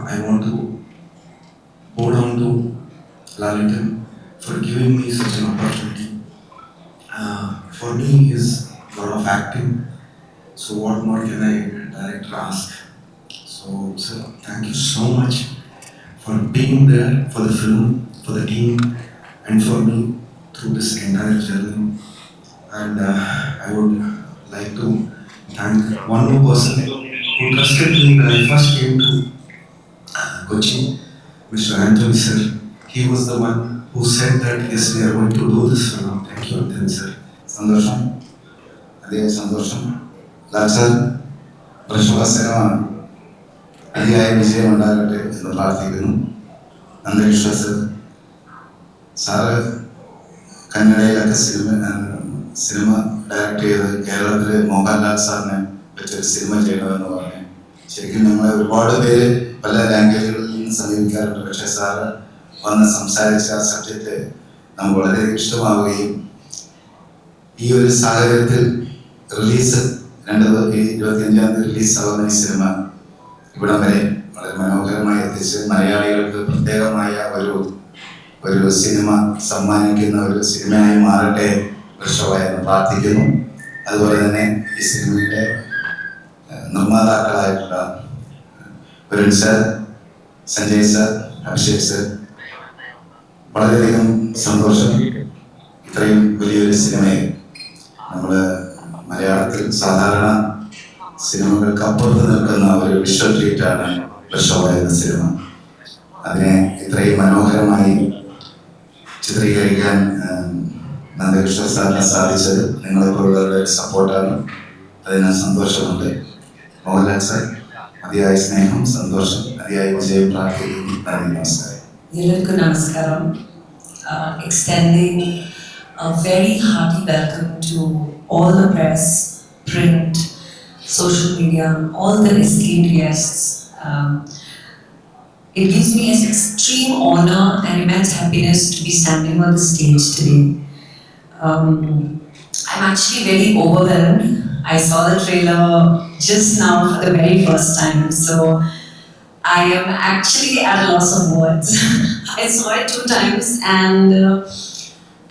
I want to bow down to Lalitan for giving me such an opportunity. For me, is a lot of acting. So what more can I director ask? So, sir, thank you so much for being there for the film, for the team, and for me through this entire journey. And I would like to thank one more person who trusted me when I first came to Kochi, Mr. Anthony sir. He was the one who said that yes, we are going to do this film. Thank you, Anthony sir. സന്തോഷം, അതേ സന്തോഷം. Lal sir, Prashobha cinema അതിയായ വിജയം ഉണ്ടാകട്ടെ എന്ന് പ്രാർത്ഥിക്കുന്നു. Nandakrishna sir, sir കന്നഡയിലൊക്കെ cinema direct ചെയ്ത് കേരളത്തിലെ മോഹൻലാൽ സാറിനെ പറ്റിയൊരു സിനിമ ചെയ്യണമെന്ന് പറഞ്ഞു. ശരിക്കും ഞങ്ങൾ ഒരുപാട് പേര് പല ലാംഗ്വേജുകളിൽ നിന്ന് സമീപിക്കാറുണ്ട്. പക്ഷേ സാറ് വന്ന് സംസാരിച്ച ആ സബ്ജക്റ്റ് നമുക്ക് വളരെ ഇഷ്ടമാവുകയും ഈ ഒരു സാഹചര്യത്തിൽ റിലീസ് 25 റിലീസാവുന്ന ഈ സിനിമ ഇവിടം വരെ വളരെ മനോഹരമായി എത്തിച്ച് മലയാളികൾക്ക് പ്രത്യേകമായ ഒരു സിനിമ സമ്മാനിക്കുന്ന ഒരു സിനിമയായി മാറട്ടെ എന്ന് പ്രാർത്ഥിക്കുന്നു. അതുപോലെ തന്നെ ഈ സിനിമയുടെ നിർമ്മാതാക്കളായിട്ടുള്ള Varun sir, Sanjay sir, Abhishek sir, വളരെയധികം സന്തോഷം. ഇത്രയും വലിയൊരു സിനിമയെ നമ്മൾ മലയാളത്തിൽ സാധാരണ സിനിമകൾക്ക് അപ്പുറത്ത് നിൽക്കുന്ന ഒരു വിഷ്വൽ ട്രീറ്റാണ് പ്രശോഭ എന്ന സിനിമ. അതിനെ ഇത്രയും മനോഹരമായി ചിത്രീകരിക്കാൻ നന്ദകൃഷ്ണ സാറിന് സാധിച്ചത് നിങ്ങളെപ്പോലുള്ളവരുടെ സപ്പോർട്ടാണ്. അതിന് സന്തോഷമുണ്ട്. മോഹൻലാൽ സാർ, അതിയായ സ്നേഹം, സന്തോഷം, അതിയായ വിജയം പ്രാർത്ഥിക്കുന്നു. നന്ദി, നമസ്കാരം. എല്ലാവർക്കും നമസ്കാരം. Extending a very hearty welcome to all the press, print, social media, all the esteemed guests. It gives me an extreme honor and immense happiness to be standing on the stage today. I'm actually very overwhelmed. I saw the trailer just now for the very first time, so I am actually at a loss of words. I saw it 2 times and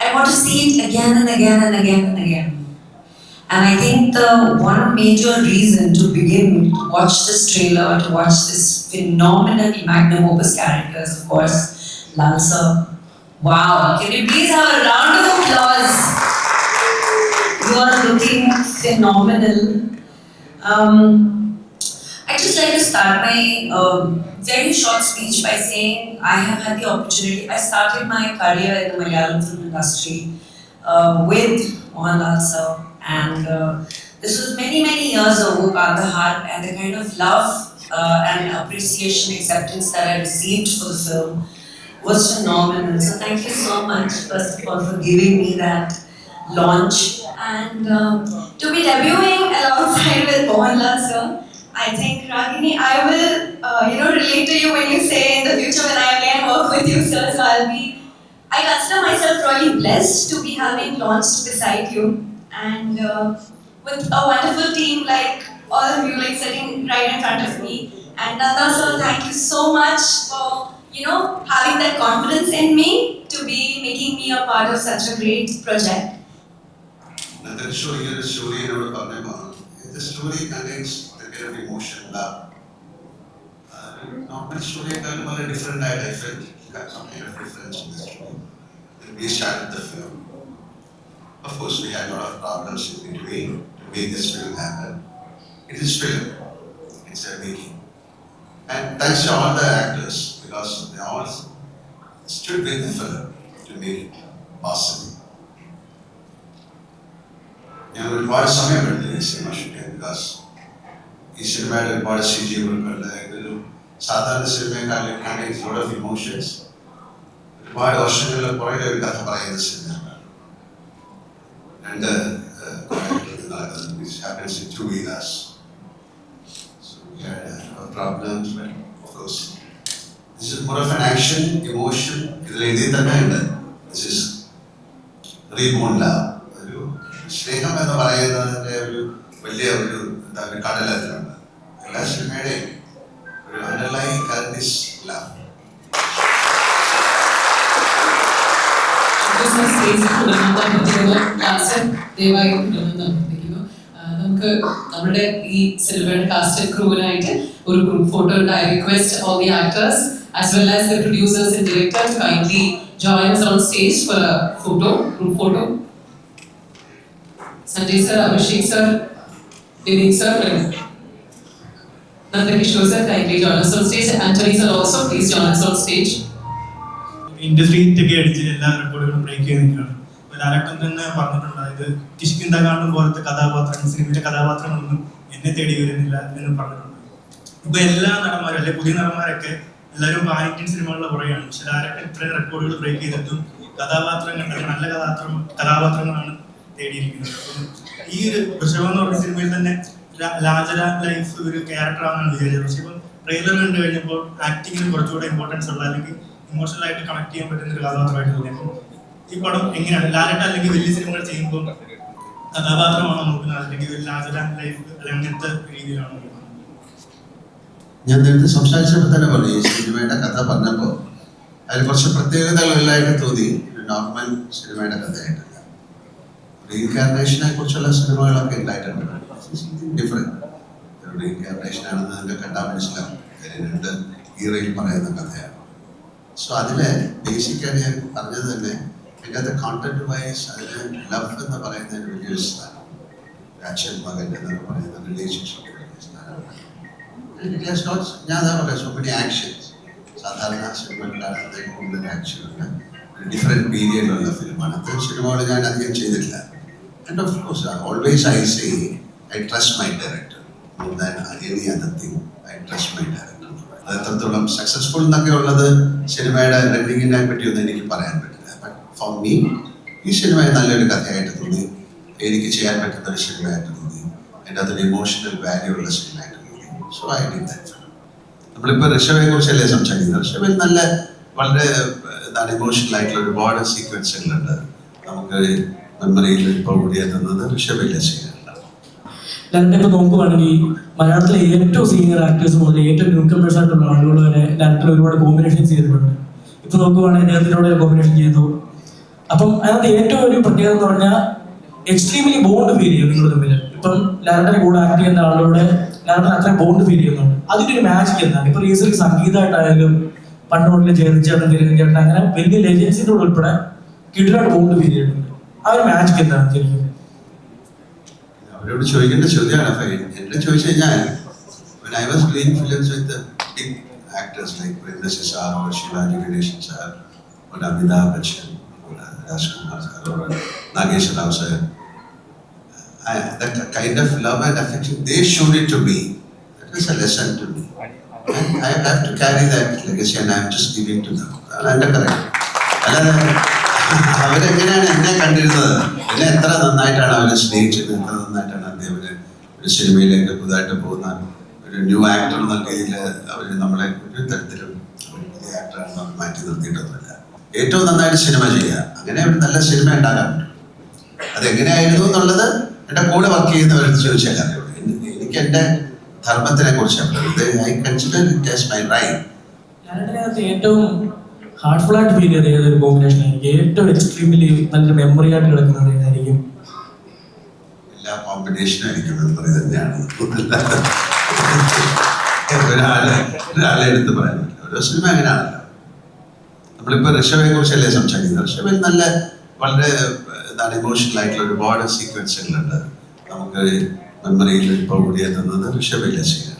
I want to see it again and again and again and again. And I think the one major reason to begin to watch this trailer, to watch this phenomenally magnum opus characters, of course, Lal sir. Wow, can you please have a round of applause? You are looking phenomenal. I'd just like to start my very short speech by saying I have had the opportunity. I started my career in the Malayalam film industry with Mohanlal sir, and this was many years ago. Kandahar, and the kind of love and appreciation, acceptance that I received for the film was phenomenal. So thank you so much, first of all, for giving me that launch and to be debuting alongside with Mohanlal sir. I think, Ragini, I will, relate to you when you say in the future when I again work with you, sir. So I consider myself really blessed to be having launched beside you, and with a wonderful team like all of you, like sitting right in front of me. And Nanda sir, thank you so much for, having that confidence in me to be making me a part of such a great project. The story contains of emotion, love. Normal story is different. I felt some kind of difference in the story. When we started the film, of course, we had a lot of problems in between to make this film happen. It is film. It's a making. And thanks to all the actors, because they all stood with the film to make it possible. ഞങ്ങൾ ഒരുപാട് സമയമെടുത്തു ഈ cinema shoot ചെയ്യാൻ. Because ഈ സിനിമയുടെ ഒരുപാട് CGകളുണ്ട്. ഇതൊരു സാധാരണ സിനിമയെക്കാളും കണ്ടെയ്ൻസ് ലോട്ട് ഓഫ് ഇമോഷൻസ്. ഒരുപാട് വർഷങ്ങളിൽ പുറകെ ഒരു കഥ പറയുന്ന സിനിമയാണ്. 2 നടക്കുന്നത്. This happens in 2 years. So we had problems, but of course this is more of an action, emotion. ഇതിൽ എഴുതി തന്നെ ഉണ്ട്. This is reborn love. സ്നേഹം എന്ന് പറയുന്നതിൻ്റെ ഒരു വലിയ കടലത്തിലുണ്ട്. എല്ലാ സിനിമയുടെയും ഒരു അണ്ടർലൈൻ കറണ്ട് this love. നമുക്ക് നമ്മുടെ ഈ സിനിമയുടെ കാസ്റ്റ് ആൻഡ് ക്രൂവിനായിട്ട് ഒരു ഗ്രൂപ്പ് ഫോട്ടോ ഉണ്ട്. I request all the actors as well as the producers and directors to kindly join us on stage for a photo, group photo. Sanjay sir, Abhishek sir, Vivek sir, and Nandakishore sir, kindly join us on stage. Anthony sir also, please join us on stage. Industry ഒക്കെ അടിച്ച് എല്ലാ റെക്കോർഡുകളും break ചെയ്ത് നിൽക്കുകയാണ്. ലാലേട്ടൻ തന്നെ പറഞ്ഞിട്ടുണ്ട്, അതായത് കിഷ്കിന്ദകാണ്ഡം പോലത്തെ കഥാപാത്രങ്ങൾ, സിനിമയിലെ കഥാപാത്രങ്ങളൊന്നും എന്നെ തേടി വരുന്നില്ല എന്ന് പറഞ്ഞിട്ടുണ്ട്. ഇപ്പൊ എല്ലാ നടന്മാരും അല്ലെ പുതിയ നടന്മാരൊക്കെ എല്ലാവരും പാൻ-ഇന്ത്യൻ സിനിമകളുടെ പുറകെയാണ്. പക്ഷെ ലാലേട്ടൻ ഇത്രയും റെക്കോർഡുകൾ ബ്രേക്ക് ചെയ്തിട്ടും കഥാപാത്രങ്ങൾ നല്ല കഥാപാത്രങ്ങളാണ് തേടിയിരിക്കുന്നത്. ഈ ഒരു വൃഷഭം എന്ന് പറഞ്ഞ സിനിമയിൽ തന്നെ ലാജര ലൈഫ് ഒരു ക്യാരക്ടറാണെന്നാണ് വിചാരിച്ചത്. പക്ഷെ ഇപ്പം ട്രെയിലർ കണ്ടു കഴിഞ്ഞപ്പോൾ ആക്ടിങ്ങിന് കുറച്ചുകൂടെ ഇമ്പോർട്ടൻസ് ഉള്ള അല്ലെങ്കിൽ ഇമോഷണൽ ആയിട്ട് കണക്ട് ചെയ്യാൻ പറ്റുന്ന ഒരു കഥാപാത്രമായിട്ട് തോന്നി. അപ്പം ഈ പടം എങ്ങനെയാണ് ലാലേട്ടൻ അല്ലെങ്കിൽ വലിയ സിനിമകൾ ചെയ്യുമ്പോൾ കഥാപാത്രമാണോ നോക്കുന്നത്, അല്ലെങ്കിൽ ലാജര ലൈഫ് അല്ലെങ്കിൽ അങ്ങനത്തെ രീതിയിലാണോ നോക്കുന്നത്? ഞാൻ നേരത്തെ സംസാരിച്ചപ്പോൾ തന്നെ പറഞ്ഞു, ഈ സിനിമയുടെ കഥ പറഞ്ഞപ്പോൾ അതിൽ കുറച്ച് പ്രത്യേകതകളെല്ലായിട്ട് തോന്നി. നോർമൽ സിനിമയുടെ കഥയായിട്ടല്ല, റീഇൻകാർണേഷനെ കുറിച്ചുള്ള സിനിമകളൊക്കെ ഉണ്ടായിട്ടുണ്ട്. ഡിഫറെൻറ്റ് റീഇൻകാർണേഷൻ ആണെന്ന് അതിൻ്റെ കണ്ടാൽ മനസ്സിലാവും. രണ്ട് ഈറയിൽ പറയുന്ന കഥയാണ്. സോ അതിലെ ബേസിക്കായിട്ട് ഞാൻ പറഞ്ഞത് തന്നെ അതിൻ്റെ കോണ്ടന്റ് വൈസ് അതിന് ലവ് എന്ന് പറയുന്നതിന് വലിയൊരു സ്ഥാനം, അച്ഛൻ മകൻ എന്നൊക്കെ പറയുന്ന റിലേഷൻഷിപ്പ് ഞാൻ അതാ പറയാം. സോ മെനി ആക്ഷൻസ് സാധാരണ സിനിമകളിലാണ് കൂടുതൽ ആക്ഷൻ ഉണ്ട്. ഡിഫറെൻറ്റ് പീരിയഡിലുള്ള ഫിലിമാണ്. അത്തരം സിനിമകൾ ഞാൻ അധികം ചെയ്തിട്ടില്ല. And of course always I say I trust my director more than any other thing. I trust my director. അത് എത്രത്തോളം സക്സസ്ഫുൾ എന്നൊക്കെ ഉള്ളത് സിനിമയുടെ റണ്ണിങ്ങിനെ പറ്റിയൊന്നും എനിക്ക് പറയാൻ പറ്റില്ല. ബട്ട് ഫോർ മീ ഈ സിനിമ നല്ലൊരു കഥയായിട്ട് തോന്നി, എനിക്ക് ചെയ്യാൻ പറ്റുന്ന ഒരു സിനിമയായിട്ട് തോന്നി, അതിൻ്റെ അതൊരു ഇമോഷണൽ വാല്യൂ ഉള്ള സിനിമയായിട്ട് തോന്നി. So I did that. നമ്മളിപ്പോൾ ഋഷഭയെ കുറിച്ചല്ലേ സംസാരിക്കുന്നത്. ഋഷഭിൽ നല്ല വളരെ എന്താണ് ഇമോഷണൽ ആയിട്ടുള്ള ഒരുപാട് സീക്വൻസുകളുണ്ട്. നമുക്ക് മെമ്മറിയിൽ ഇപ്പോൾ കൂടിയെത്തുന്നത് ഋഷഭിലെ സീനുകളാണ്. ലാലേട്ടൻ നോക്കുവാണെങ്കിൽ മലയാളത്തിലെ ഏറ്റവും സീനിയർ ആക്ടേഴ്സ് മുതൽ ഏറ്റവും ന്യൂ കമേഴ്സ് ആയിട്ടുള്ള ആളുകൾ വരെ ലാലേട്ടൻ ഒരുപാട് കോമ്പിനേഷൻസ് ചെയ്തിട്ടുണ്ട്. ഇപ്പൊ നോക്കുവാണെങ്കിൽ നേരത്തിനോട് കോമ്പിനേഷൻ ചെയ്തു. അപ്പം അതിനകത്ത് ഏറ്റവും ഒരു പ്രത്യേകത എന്ന് പറഞ്ഞാൽ എക്സ്ട്രീംലി ബോണ്ട് ഫീൽ ചെയ്യും നിങ്ങൾ തമ്മിൽ. ഇപ്പം ലാലേട്ടൻ്റെ കൂടെ ആക്ട് ചെയ്യുന്ന ആളുകളുടെ ലാലേട്ടൻ അത്രയും ബോണ്ട് ഫീൽ ചെയ്യുന്നുണ്ട്. അതിൻ്റെ ഒരു മാജിക് എന്താണ്? ഇപ്പൊ റീസെന്റ് സംഗീതമായിട്ടായാലും പണ്ട് മുതൽ ചേർച്ചേട്ടൻ ചേട്ടൻ അങ്ങനെ വലിയ ലെജൻസിൻ്റെ ഉൾപ്പെടെ കിടിലായിട്ട് ബോണ്ട് ഫീൽ ചെയ്യുന്നുണ്ട്. ആ ഒരു മാജിക് എന്താണ് ശരിക്കും? അവരോട് ചോദിക്കേണ്ട ചോദ്യമാണ് ഫൈൻ. എന്നെ ചോദിച്ചു കഴിഞ്ഞാൽ when I was doing films with the big actors like Premnasi sir or Shivaji Ganeshan sir or Amitabh Bachchan or Rajkumar sir or Nagesh Rao sir, that kind of love and affection they showed it to me. That was a lesson to me. And I have to carry that legacy and I am just giving to them. And correct. അല്ലാതെ അവരെങ്ങനെയാണ് എന്നെ കണ്ടിരുന്നത്, എന്നെ എത്ര നന്നായിട്ടാണ് അവരെ സ്നേഹിച്ചത്, എത്ര നന്നായിട്ടാണ് അദ്ദേഹം ഒരു സിനിമയിലേക്ക് പുതുതായിട്ട് പോകുന്ന ഒരു ന്യൂ ആക്ടർ എന്ന രീതിയിൽ അവർ നമ്മളെ ഒരു തരത്തിലും പുതിയ ആക്ടറാണെന്ന് മാറ്റി നിർത്തിയിട്ടൊന്നുമില്ല. ഏറ്റവും നന്നായിട്ട് സിനിമ ചെയ്യുക, അങ്ങനെ ഒരു നല്ല സിനിമ ഉണ്ടാകാൻ പറ്റും. അതെങ്ങനെയായിരുന്നു എന്നുള്ളത് എൻ്റെ കൂടെ വർക്ക് ചെയ്യുന്നവരെന്ന് ചോദിച്ചാൽ അറിയുള്ളൂ. എനിക്ക് എൻ്റെ ധർമ്മത്തിനെ കുറിച്ചാണ് I consider it as my right. ലാലേട്ടനകത്ത് ഏറ്റവും ഹാർട്ട്ഫുൾ ആയിട്ട് ഫീൽ ചെയ്ത ഏതൊരു കോമ്പിനേഷൻ ആയിരിക്കും? ഏറ്റവും എക്സ്ട്രീമിലി നല്ലൊരു മെമ്മറി ആയിട്ട് കിടക്കുന്നത് ഏതായിരിക്കും? എല്ലാ കോമ്പിനേഷനും എനിക്ക് മെമ്മറി തന്നെയാണ്. ഒരാളെ എടുത്ത് പറയാൻ പറ്റില്ല. ഓരോ സിനിമ അങ്ങനെയാണല്ലോ. നമ്മളിപ്പോൾ ഋഷഭയെ കുറിച്ചല്ലേ സംസാരിക്കുന്നത്. ഋഷഭിൽ നല്ല വളരെ എന്താണ് ഇമോഷണൽ ആയിട്ടുള്ള ഒരുപാട് സീക്വൻസുകളുണ്ട്. നമുക്ക് മെമ്മറിയിൽ ഇപ്പോൾ കൂടിയെത്തുന്നത് ഋഷഭിലെ സീനാണ്.